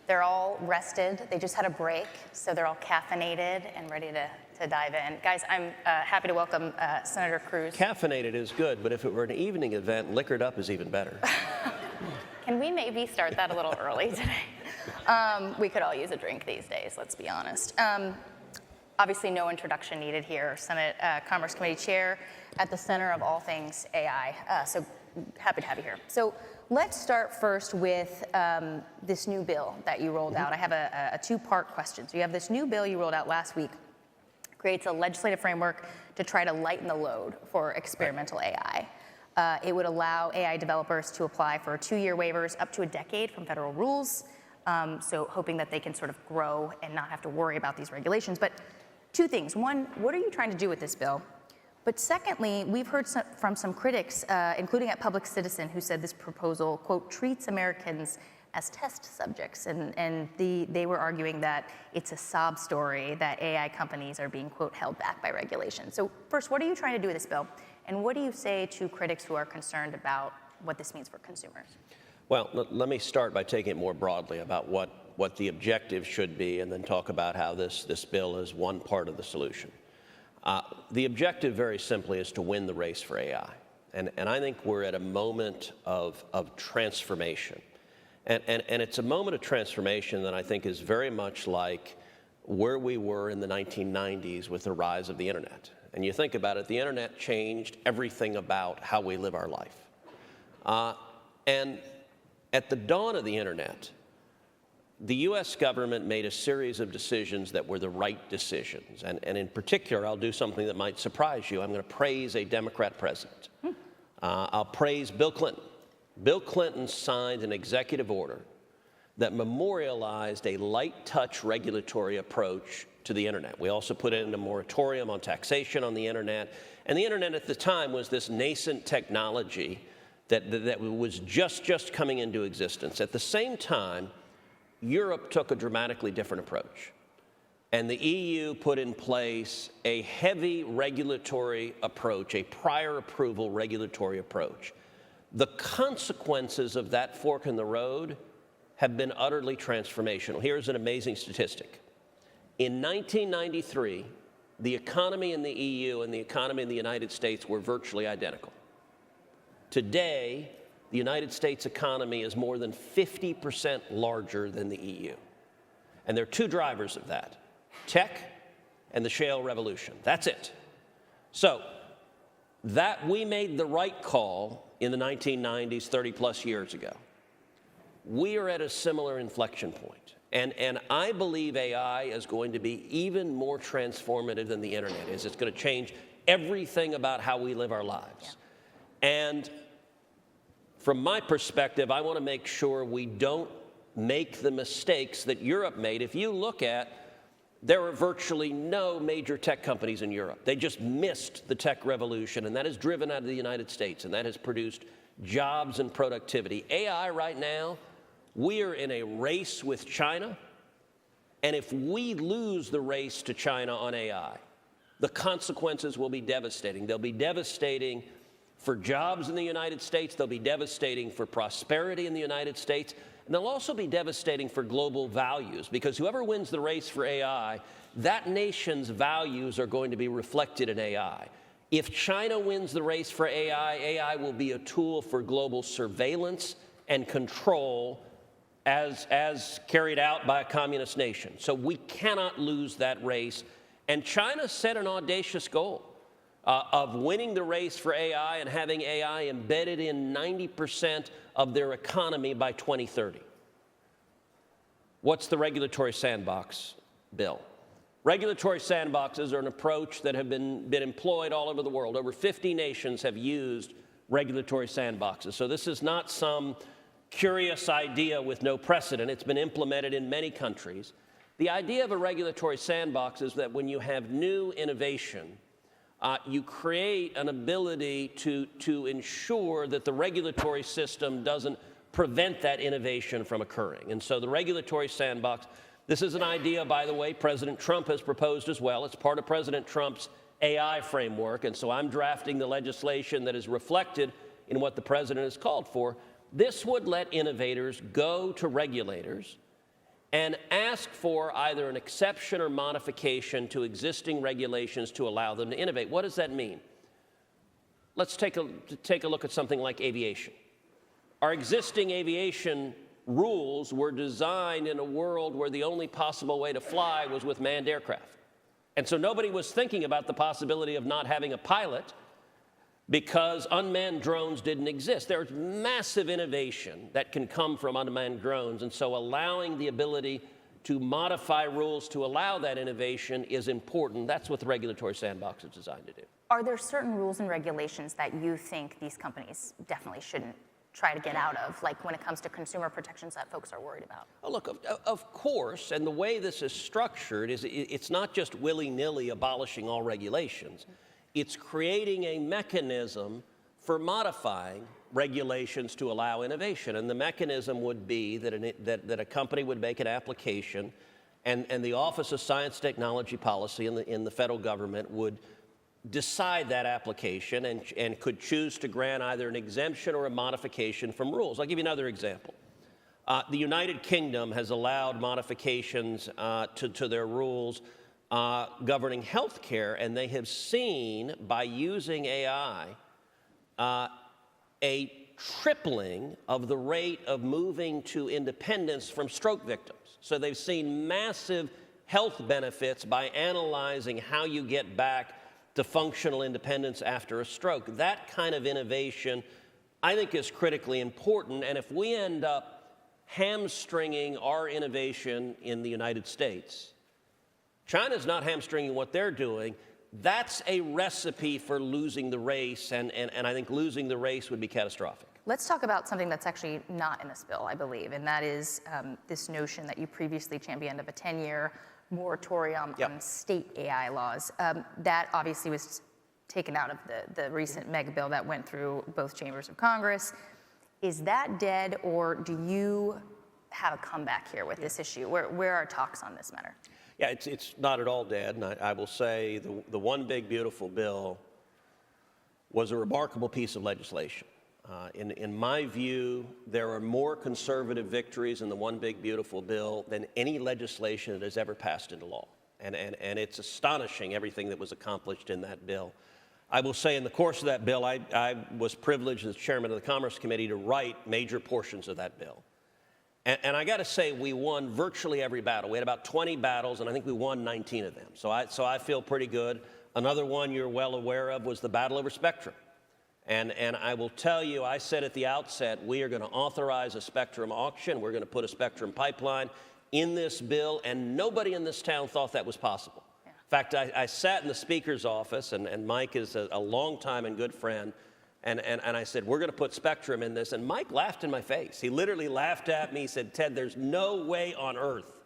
They're all rested. They just had a break, so they're all caffeinated and ready to dive in. Guys, I'm happy to welcome Senator Cruz. Caffeinated is good, but if it were an evening event, liquored up is even better. Can we maybe start that a little early today? We could all use a drink these days, let's be honest. Obviously, no introduction needed here. Senate Commerce Committee Chair at the center of all things AI. So happy to have you here. So let's start first with this new bill that you rolled out. I have a two-part question. So you have this new bill you rolled out last week, creates a legislative framework to try to lighten the load for experimental AI. It would allow AI developers to apply for 2-year waivers up to a decade from federal rules. So hoping that they can sort of grow and not have to worry about these regulations. But two things. One, what are you trying to do with this bill? But secondly, we've heard from some critics, including at Public Citizen, who said this proposal, quote, treats Americans as test subjects. And they were arguing that it's a sob story that AI companies are being, quote, held back by regulation. So first, what are you trying to do with this bill? And what do you say to critics who are concerned about what this means for consumers? Well, let me start by taking it more broadly about what the objective should be, and then talk about how this bill is one part of the solution. The objective, very simply, is to win the race for AI. And I think we're at a moment of transformation. And it's a moment of transformation that I think is very much like where we were in the 1990s with the rise of the internet. And you think about it, the internet changed everything about how we live our life. And at the dawn of the internet, the U.S. government made a series of decisions that were the right decisions. And in particular, I'll do something that might surprise you. I'm going to praise a Democrat president. I'll praise Bill Clinton. Bill Clinton signed an executive order that memorialized a light-touch regulatory approach to the internet. We also put in a moratorium on taxation on the internet. And the internet at the time was this nascent technology that was just coming into existence. At the same time, Europe took a dramatically different approach. And the EU put in place a heavy regulatory approach, a prior approval regulatory approach. The consequences of that fork in the road have been utterly transformational. Here's an amazing statistic. In 1993, the economy in the EU and the economy in the United States were virtually identical. Today, the United States economy is more than 50% larger than the EU. And there are two drivers of that: tech and the shale revolution. That's it. So that we made the right call in the 1990s, 30 plus years ago. We are at a similar inflection point. And I believe AI is going to be even more transformative than the internet is. It's going to change everything about how we live our lives. Yeah. And from my perspective, I want to make sure we don't make the mistakes that Europe made. If you look at, there are virtually no major tech companies in Europe. They just missed the tech revolution, and that is driven out of the United States, and that has produced jobs and productivity. AI right now, we are in a race with China, and if we lose the race to China on AI, the consequences will be devastating. They'll be devastating for jobs in the United States, they'll be devastating for prosperity in the United States, and they'll also be devastating for global values, because whoever wins the race for AI, that nation's values are going to be reflected in AI. If China wins the race for AI, AI will be a tool for global surveillance and control as carried out by a communist nation. So we cannot lose that race. And China set an audacious goal of winning the race for AI and having AI embedded in 90% of their economy by 2030. What's the regulatory sandbox bill? Regulatory sandboxes are an approach that have been employed all over the world. Over 50 nations have used regulatory sandboxes. So this is not some curious idea with no precedent. It's been implemented in many countries. The idea of a regulatory sandbox is that when you have new innovation, you create an ability to ensure that the regulatory system doesn't prevent that innovation from occurring. And so the regulatory sandbox, this is an idea, by the way, President Trump has proposed as well. It's part of President Trump's AI framework. And so I'm drafting the legislation that is reflected in what the president has called for. This would let innovators go to regulators and ask for either an exception or modification to existing regulations to allow them to innovate. What does that mean? Let's take a look at something like aviation. Our existing aviation rules were designed in a world where the only possible way to fly was with manned aircraft. And so nobody was thinking about the possibility of not having a pilot because unmanned drones didn't exist. There's massive innovation that can come from unmanned drones, and so allowing the ability to modify rules to allow that innovation is important. That's what the regulatory sandbox is designed to do. Are there certain rules and regulations that you think these companies definitely shouldn't try to get out of, like when it comes to consumer protections that folks are worried about? Oh, look, of course, and the way this is structured is it's not just willy-nilly abolishing all regulations. It's creating a mechanism for modifying regulations to allow innovation. And the mechanism would be that a company would make an application, and the Office of Science Technology Policy in the federal government would decide that application and could choose to grant either an exemption or a modification from rules. I'll give you another example. The United Kingdom has allowed modifications to their rules governing health care, and they have seen, by using AI, a tripling of the rate of moving to independence from stroke victims. So they've seen massive health benefits by analyzing how you get back to functional independence after a stroke. That kind of innovation, I think, is critically important. And if we end up hamstringing our innovation in the United States, China's not hamstringing what they're doing. That's a recipe for losing the race, and I think losing the race would be catastrophic. Let's talk about something that's actually not in this bill, I believe, and that is this notion that you previously championed of a 10-year moratorium on state AI laws. That obviously was taken out of the recent mega bill that went through both chambers of Congress. Is that dead, or do you have a comeback here with this issue? Where are talks on this matter? Yeah, it's not at all dead, and I will say the One Big Beautiful Bill was a remarkable piece of legislation. In my view, there are more conservative victories in the One Big Beautiful Bill than any legislation that has ever passed into law. And it's astonishing, everything that was accomplished in that bill. I will say in the course of that bill, I was privileged as chairman of the Commerce Committee to write major portions of that bill. And I got to say, we won virtually every battle. We had about 20 battles, and I think we won 19 of them. So I feel pretty good. Another one you're well aware of was the battle over spectrum. And I will tell you, I said at the outset, we are going to authorize a spectrum auction. We're going to put a spectrum pipeline in this bill, and nobody in this town thought that was possible. Yeah. In fact, I sat in the Speaker's office, and Mike is a longtime and good friend, and I said, we're going to put spectrum in this, and Mike laughed in my face. He literally laughed at me. He said, Ted, there's no way on earth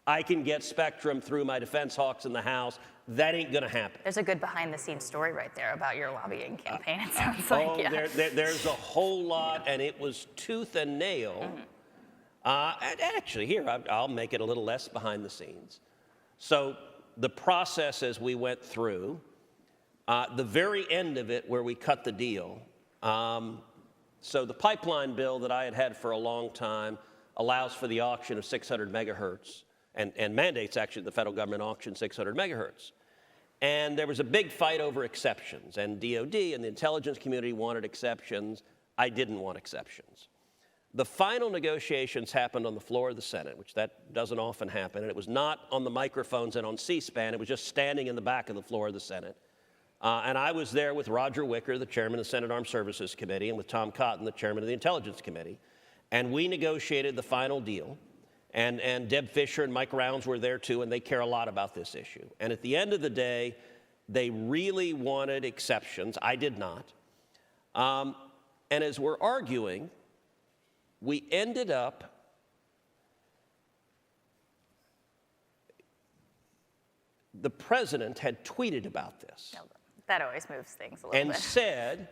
I can get spectrum through my defense hawks in the House. That ain't going to happen. There's a good behind-the-scenes story right there about your lobbying campaign, it sounds like. Yeah. There's a whole lot, and it was tooth and nail. And actually, here, I'll make it a little less behind the scenes. So the process as we went through, the very end of it where we cut the deal, so the pipeline bill that I had had for a long time allows for the auction of 600 megahertz. And mandates, actually, the federal government auction 600 megahertz. And there was a big fight over exceptions. And DOD and the intelligence community wanted exceptions. I didn't want exceptions. The final negotiations happened on the floor of the Senate, which that doesn't often happen. And it was not on the microphones and on C-SPAN. It was just standing in the back of the floor of the Senate. And I was there with Roger Wicker, the chairman of the Senate Armed Services Committee, and with Tom Cotton, the chairman of the Intelligence Committee. And we negotiated the final deal. And Deb Fisher and Mike Rounds were there too, and they care a lot about this issue. And at the end of the day, they really wanted exceptions. I did not. And as we're arguing, we ended up the president had tweeted about this. That always moves things a little bit. And said,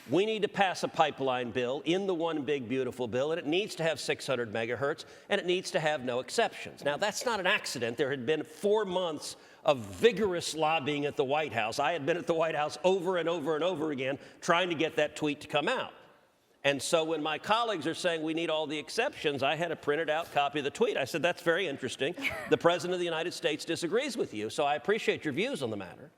we need to pass a pipeline bill in the One Big Beautiful Bill, and it needs to have 600 megahertz, and it needs to have no exceptions. Now, that's not an accident. There had been 4 months of vigorous lobbying at the White House. I had been at the White House over and over and over again trying to get that tweet to come out. And so when my colleagues are saying we need all the exceptions, I had a printed out copy of the tweet. I said, that's very interesting. The President of the United States disagrees with you, so I appreciate your views on the matter.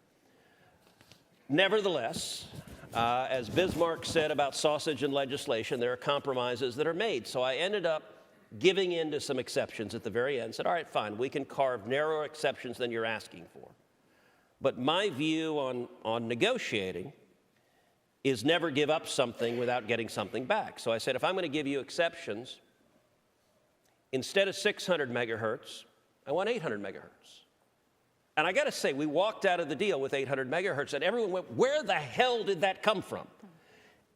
Nevertheless, as Bismarck said about sausage and legislation, there are compromises that are made. So I ended up giving in to some exceptions at the very end, said, all right, fine, we can carve narrower exceptions than you're asking for. But my view on negotiating is never give up something without getting something back. So I said, if I'm going to give you exceptions, instead of 600 megahertz, I want 800 megahertz. And I got to say, we walked out of the deal with 800 megahertz, and everyone went, where the hell did that come from?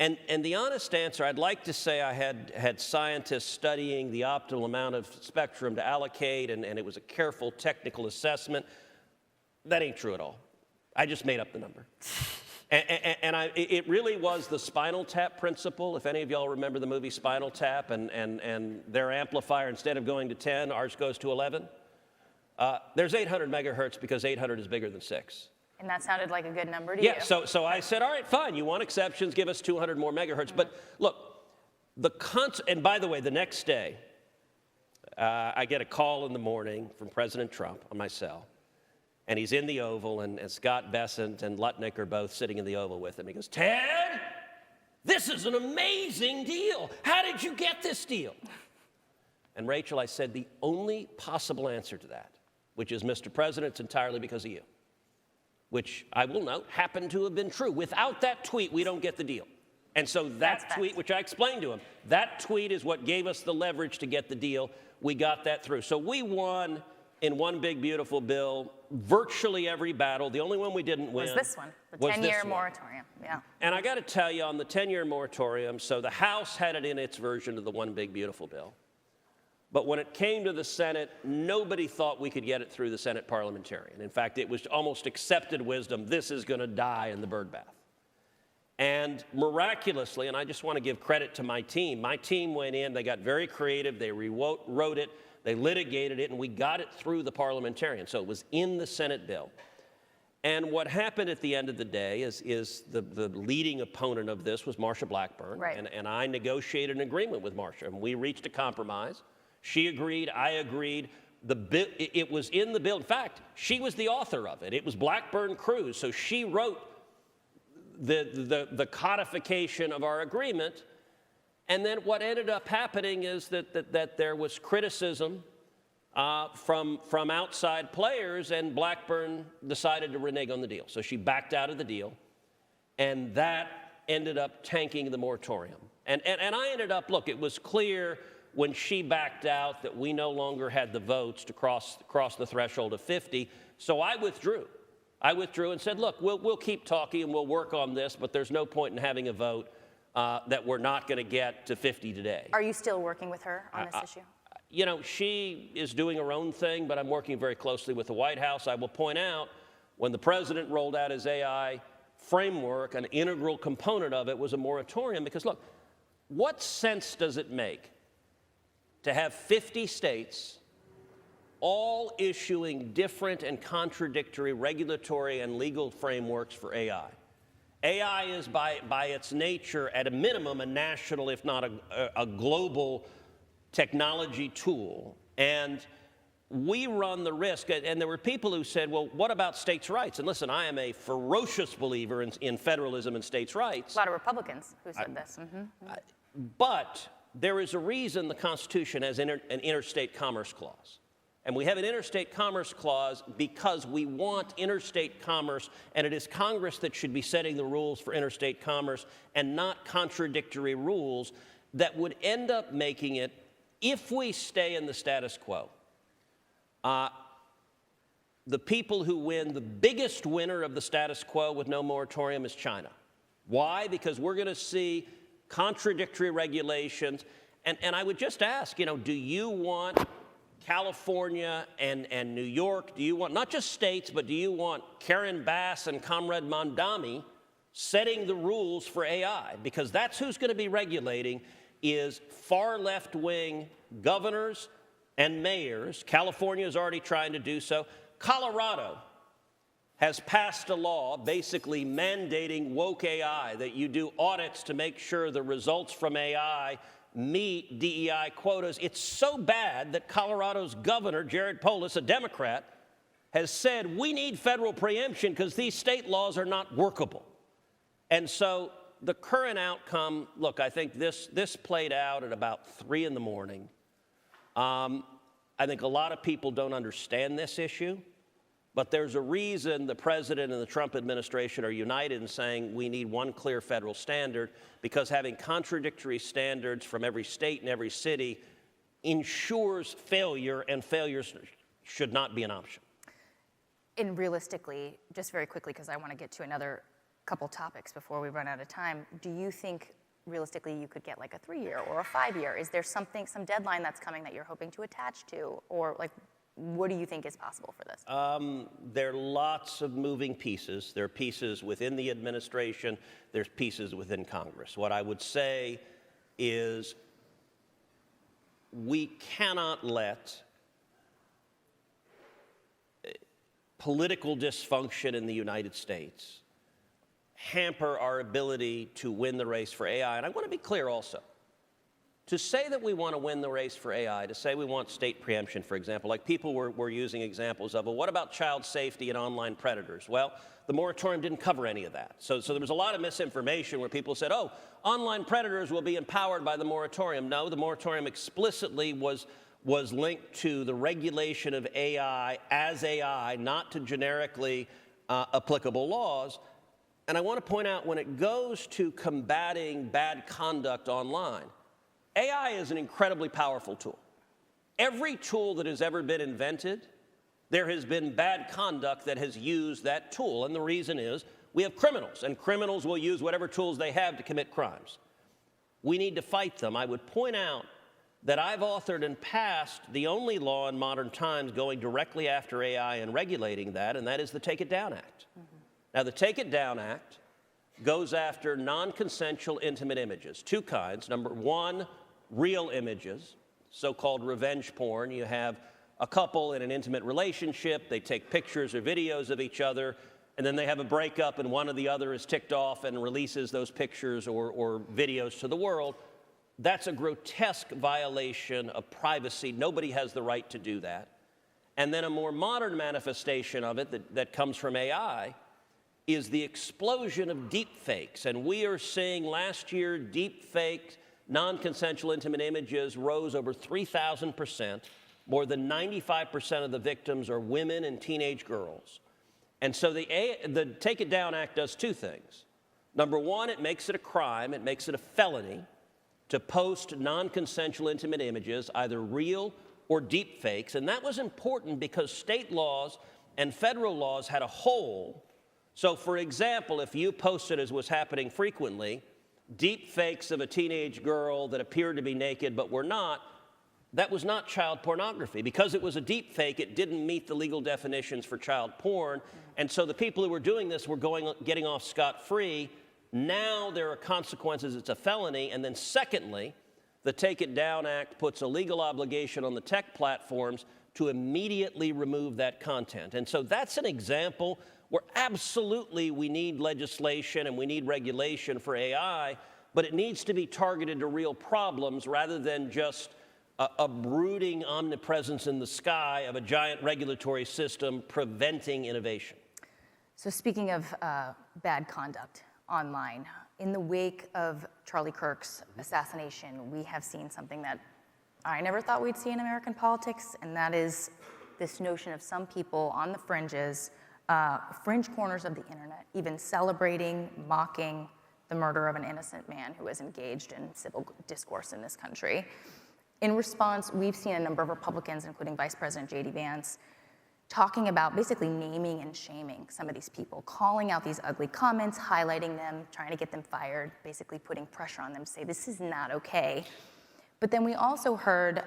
And the honest answer, I'd like to say I had scientists studying the optimal amount of spectrum to allocate, and it was a careful technical assessment. That ain't true at all. I just made up the number. It really was the Spinal Tap principle. If any of y'all remember the movie Spinal Tap, and their amplifier, instead of going to 10, ours goes to 11. There's 800 megahertz because 800 is bigger than 6. And that sounded like a good number to you. Yeah, so I said, all right, fine, you want exceptions, give us 200 more megahertz. But look, and by the way, the next day, I get a call in the morning from President Trump on my cell. And he's in the Oval, and Scott Bessent and Lutnick are both sitting in the Oval with him. He goes, Ted, this is an amazing deal. How did you get this deal? And Rachael, I said, the only possible answer to that, which is, Mr. President, it's entirely because of you, which I will note happened to have been true. Without that tweet, we don't get the deal. And so that tweet, which I explained to him, that tweet is what gave us the leverage to get the deal. We got that through. So we won in one big, beautiful bill, virtually every battle. The only one we didn't win was this one, the 10-year moratorium. Yeah. And I got to tell you, on the 10-year moratorium, so the House had it in its version of the one big, beautiful bill. But when it came to the Senate, nobody thought we could get it through the Senate parliamentarian. In fact, it was almost accepted wisdom, this is going to die in the birdbath. And miraculously, and I just want to give credit to my team went in, they got very creative, they rewrote it, they litigated it, and we got it through the parliamentarian. So it was in the Senate bill. And what happened at the end of the day is the leading opponent of this was Marsha Blackburn. Right. And I negotiated an agreement with Marsha, and we reached a compromise. She agreed, I agreed. It was in the bill. In fact, she was the author of it. It was Blackburn Cruz. So she wrote the codification of our agreement. And then what ended up happening is that there was criticism from outside players, and Blackburn decided to renege on the deal. So she backed out of the deal, and that ended up tanking the moratorium. And I ended up, look, it was clear when she backed out that we no longer had the votes to cross the threshold of 50, so I withdrew. I withdrew and said, look, we'll keep talking and we'll work on this, but there's no point in having a vote that we're not going to get to 50 today. Are you still working with her on this issue? You know, she is doing her own thing, but I'm working very closely with the White House. I will point out, when the president rolled out his AI framework, an integral component of it was a moratorium, because look, what sense does it make to have 50 states all issuing different and contradictory regulatory and legal frameworks for AI? AI is, by its nature, at a minimum, a national, if not a global technology tool. And we run the risk, and there were people who said, well, what about states' rights? And listen, I am a ferocious believer in federalism and states' rights. A lot of Republicans who said this. But there is a reason the Constitution has an interstate commerce clause. And we have an interstate commerce clause because we want interstate commerce, and it is Congress that should be setting the rules for interstate commerce, and not contradictory rules that would end up making it, if we stay in the status quo, the people who win, the biggest winner of the status quo with no moratorium is China. Why? Because we're going to see contradictory regulations. And I would just ask, you know, do you want California and New York, do you want, not just states, but do you want Karen Bass and Comrade Mondami setting the rules for AI? Because that's who's going to be regulating, is far left-wing governors and mayors. California is already trying to do so. Colorado has passed a law basically mandating woke AI, that you do audits to make sure the results from AI meet DEI quotas. It's so bad that Colorado's governor, Jared Polis, a Democrat, has said we need federal preemption because these state laws are not workable. And so the current outcome, look, I think this played out at about 3 in the morning. I think a lot of people don't understand this issue, but there's a reason the president and the Trump administration are united in saying we need one clear federal standard, because having contradictory standards from every state and every city ensures failure, and failures should not be an option. And realistically, just very quickly, because I want to get to another couple topics before we run out of time, do you think realistically you could get like a 3-year or a 5-year? Is there something, some deadline that's coming that you're hoping to attach to? Or like, what do you think is possible for this? There are lots of moving pieces. There are pieces within the administration. There's pieces within Congress. What I would say is we cannot let political dysfunction in the United States hamper our ability to win the race for AI. And I want to be clear also. To say that we want to win the race for AI, to say we want state preemption, for example, like people were using examples of, well, what about child safety and online predators? Well, the moratorium didn't cover any of that. So there was a lot of misinformation where people said, oh, online predators will be empowered by the moratorium. No, the moratorium explicitly was linked to the regulation of AI as AI, not to generically applicable laws. And I want to point out, when it goes to combating bad conduct online, AI is an incredibly powerful tool. Every tool that has ever been invented, there has been bad conduct that has used that tool. And the reason is we have criminals, and criminals will use whatever tools they have to commit crimes. We need to fight them. I would point out that I've authored and passed the only law in modern times going directly after AI and regulating that, and that is the Take It Down Act. Now, the Take It Down Act goes after non-consensual intimate images, 2 kinds. Number 1, real images, so-called revenge porn. You have a couple in an intimate relationship, they take pictures or videos of each other, and then they have a breakup and one or the other is ticked off and releases those pictures or videos to the world. That's a grotesque violation of privacy. Nobody has the right to do that. And then a more modern manifestation of it that comes from AI is the explosion of deep fakes. And we are seeing last year deep fake non-consensual intimate images rose over 3,000%. More than 95% of the victims are women and teenage girls. And so the Take It Down Act does 2 things. Number 1, it makes it a crime, it makes it a felony to post non-consensual intimate images, either real or deep fakes. And that was important because state laws and federal laws had a hole. So, for example, if you posted, as was happening frequently, deep fakes of a teenage girl that appeared to be naked but were not, that was not child pornography. Because it was a deep fake, it didn't meet the legal definitions for child porn. And so the people who were doing this were getting off scot-free. Now there are consequences. It's a felony. And then secondly, the Take It Down Act puts a legal obligation on the tech platforms to immediately remove that content. And so that's an example where absolutely we need legislation and we need regulation for AI, but it needs to be targeted to real problems rather than just a brooding omnipresence in the sky of a giant regulatory system preventing innovation. So speaking of bad conduct online, in the wake of Charlie Kirk's assassination, we have seen something that I never thought we'd see in American politics, and that is this notion of some people on the fringes, fringe corners of the internet, even celebrating, mocking the murder of an innocent man who was engaged in civil discourse in this country. In response, we've seen a number of Republicans, including Vice President J.D. Vance, talking about basically naming and shaming some of these people, calling out these ugly comments, highlighting them, trying to get them fired, basically putting pressure on them, say this is not okay. But then we also heard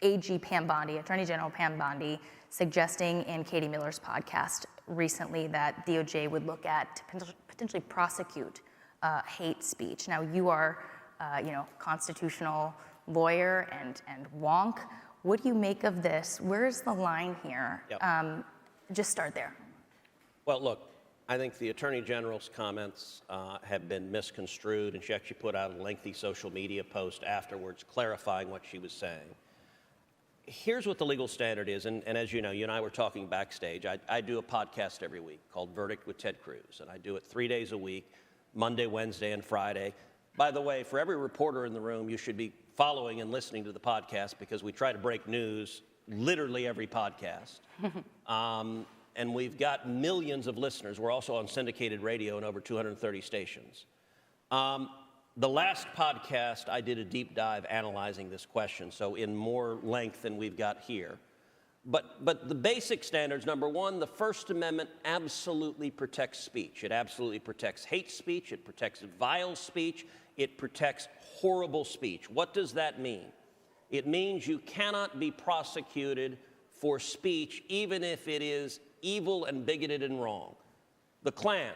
AG Pam Bondi, Attorney General Pam Bondi, suggesting in Katie Miller's podcast recently that DOJ would look at to potentially prosecute hate speech. Now, you are, constitutional lawyer and wonk. What do you make of this? Where's the line here? Yep. Just start there. Well, look, I think the Attorney General's comments have been misconstrued, and she actually put out a lengthy social media post afterwards clarifying what she was saying. Here's what the legal standard is, and as you know, you and I were talking backstage. I do a podcast every week called Verdict with Ted Cruz, and I do it 3 days a week, Monday, Wednesday, and Friday. By the way, for every reporter in the room, you should be following and listening to the podcast because we try to break news literally every podcast. And we've got millions of listeners. We're also on syndicated radio in over 230 stations. The last podcast, I did a deep dive analyzing this question, so in more length than we've got here. But the basic standards, number one, the First Amendment absolutely protects speech. It absolutely protects hate speech. It protects vile speech. It protects horrible speech. What does that mean? It means you cannot be prosecuted for speech even if it is evil and bigoted and wrong. The Klan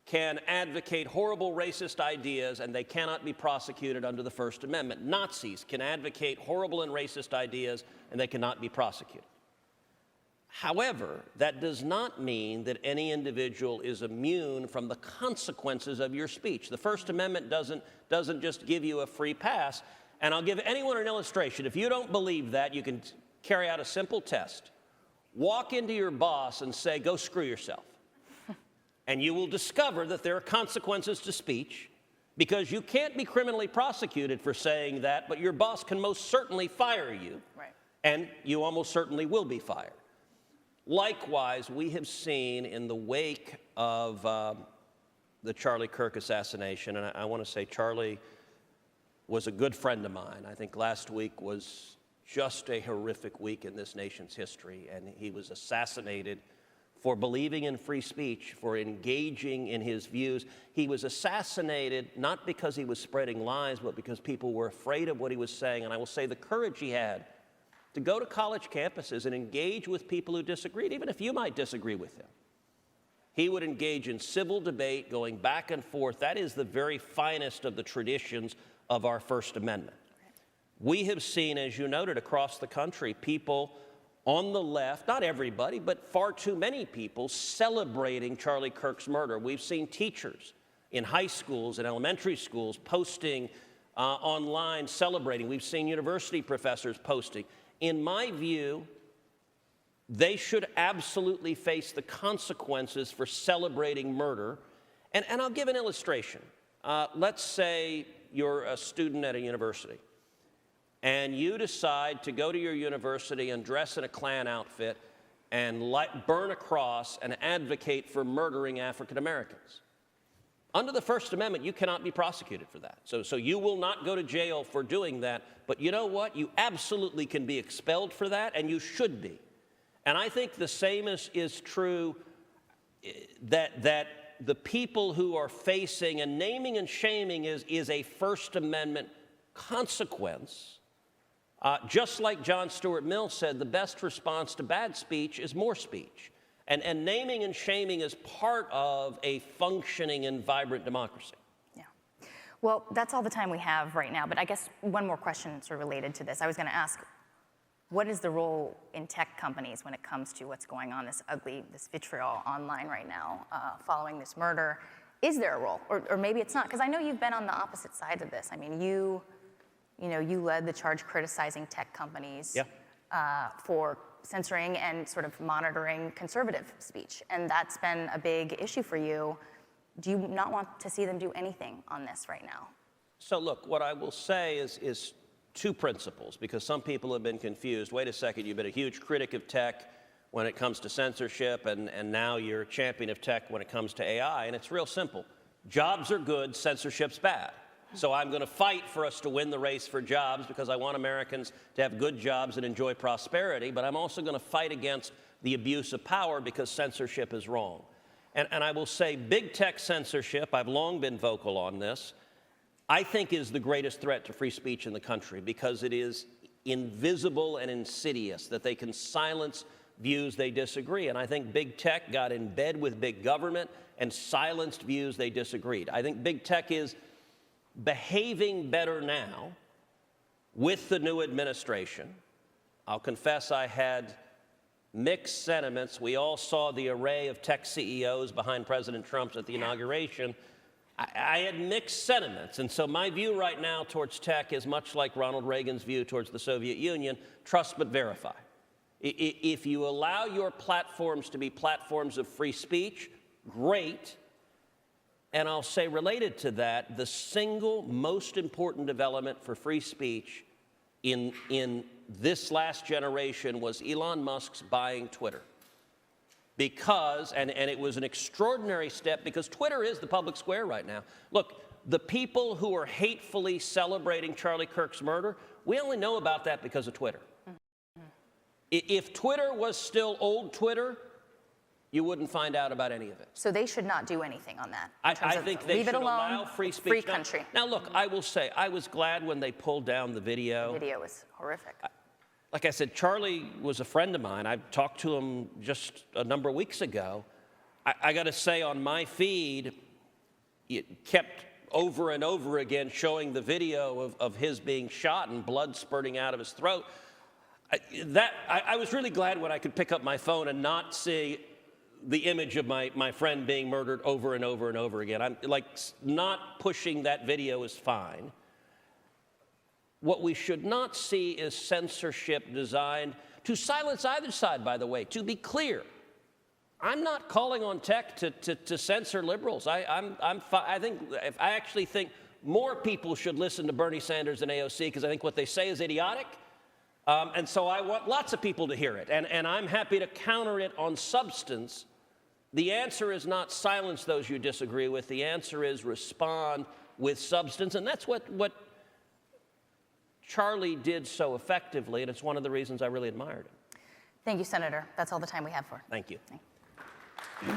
can advocate horrible racist ideas and they cannot be prosecuted under the First Amendment. Nazis can advocate horrible and racist ideas and they cannot be prosecuted. However, that does not mean that any individual is immune from the consequences of your speech. The First Amendment doesn't just give you a free pass. And I'll give anyone an illustration. If you don't believe that, you can carry out a simple test. Walk into your boss and say, "Go screw yourself." And you will discover that there are consequences to speech because you can't be criminally prosecuted for saying that, but your boss can most certainly fire you. Right. And you almost certainly will be fired. Likewise, we have seen in the wake of the Charlie Kirk assassination, and I want to say Charlie was a good friend of mine. I think last week was just a horrific week in this nation's history, and he was assassinated for believing in free speech, for engaging in his views. He was assassinated not because he was spreading lies, but because people were afraid of what he was saying. And I will say the courage he had to go to college campuses and engage with people who disagreed, even if you might disagree with him. He would engage in civil debate, going back and forth. That is the very finest of the traditions of our First Amendment. We have seen, as you noted, across the country, people on the left, not everybody, but far too many people celebrating Charlie Kirk's murder. We've seen teachers in high schools and elementary schools posting online celebrating. We've seen university professors posting. In my view, they should absolutely face the consequences for celebrating murder. And I'll give an illustration. Let's say you're a student at a university, and you decide to go to your university and dress in a Klan outfit and burn a cross and advocate for murdering African Americans. Under the First Amendment, you cannot be prosecuted for that. So you will not go to jail for doing that. But you know what? You absolutely can be expelled for that, and you should be. And I think the same is true that the people who are facing, and naming and shaming is a First Amendment consequence. Just like John Stuart Mill said, the best response to bad speech is more speech. And naming and shaming is part of a functioning and vibrant democracy. Yeah. Well, that's all the time we have right now, but I guess one more question sort of related to this. I was going to ask, what is the role in tech companies when it comes to what's going on, this vitriol online right now following this murder? Is there a role? Or maybe it's not, because I know you've been on the opposite side of this. I mean, you led the charge criticizing tech companies for censoring and sort of monitoring conservative speech. And that's been a big issue for you. Do you not want to see them do anything on this right now? So look, what I will say is two principles, because some people have been confused. Wait a second, you've been a huge critic of tech when it comes to censorship, and now you're a champion of tech when it comes to AI. And it's real simple. Jobs are good, censorship's bad. So I'm going to fight for us to win the race for jobs because I want Americans to have good jobs and enjoy prosperity, but I'm also going to fight against the abuse of power because censorship is wrong. And I will say big tech censorship, I've long been vocal on this, I think is the greatest threat to free speech in the country because it is invisible and insidious, that they can silence views they disagree. And I think big tech got in bed with big government and silenced views they disagreed. I think big tech is behaving better now with the new administration. I'll confess I had mixed sentiments. We all saw the array of tech CEOs behind President Trump at the inauguration. I had mixed sentiments, and so my view right now towards tech is much like Ronald Reagan's view towards the Soviet Union: trust but verify. If you allow your platforms to be platforms of free speech, great. And I'll say, related to that, the single most important development for free speech in this last generation was Elon Musk's buying Twitter. Because, and it was an extraordinary step, because Twitter is the public square right now. Look, the people who are hatefully celebrating Charlie Kirk's murder, we only know about that because of Twitter. If Twitter was still old Twitter, you wouldn't find out about any of it. So they should not do anything on that. I think they should allow free speech. Free country. Now, look, I will say, I was glad when they pulled down the video. The video was horrific. Like I said, Charlie was a friend of mine. I talked to him just a number of weeks ago. I got to say, on my feed, it kept over and over again showing the video of his being shot and blood spurting out of his throat. I was really glad when I could pick up my phone and not see the image of my friend being murdered over and over and over again. I'm like, not pushing that video is fine. What we should not see is censorship designed to silence either side, by the way. To be clear, I'm not calling on tech to censor liberals. I actually think more people should listen to Bernie Sanders and AOC, because I think what they say is idiotic. And so I want lots of people to hear it. And I'm happy to counter it on substance. The answer is not silence those you disagree with. The answer is respond with substance. And that's what Charlie did so effectively, and it's one of the reasons I really admired him. Thank you, Senator. That's all the time we have for. Thank you. Thank you.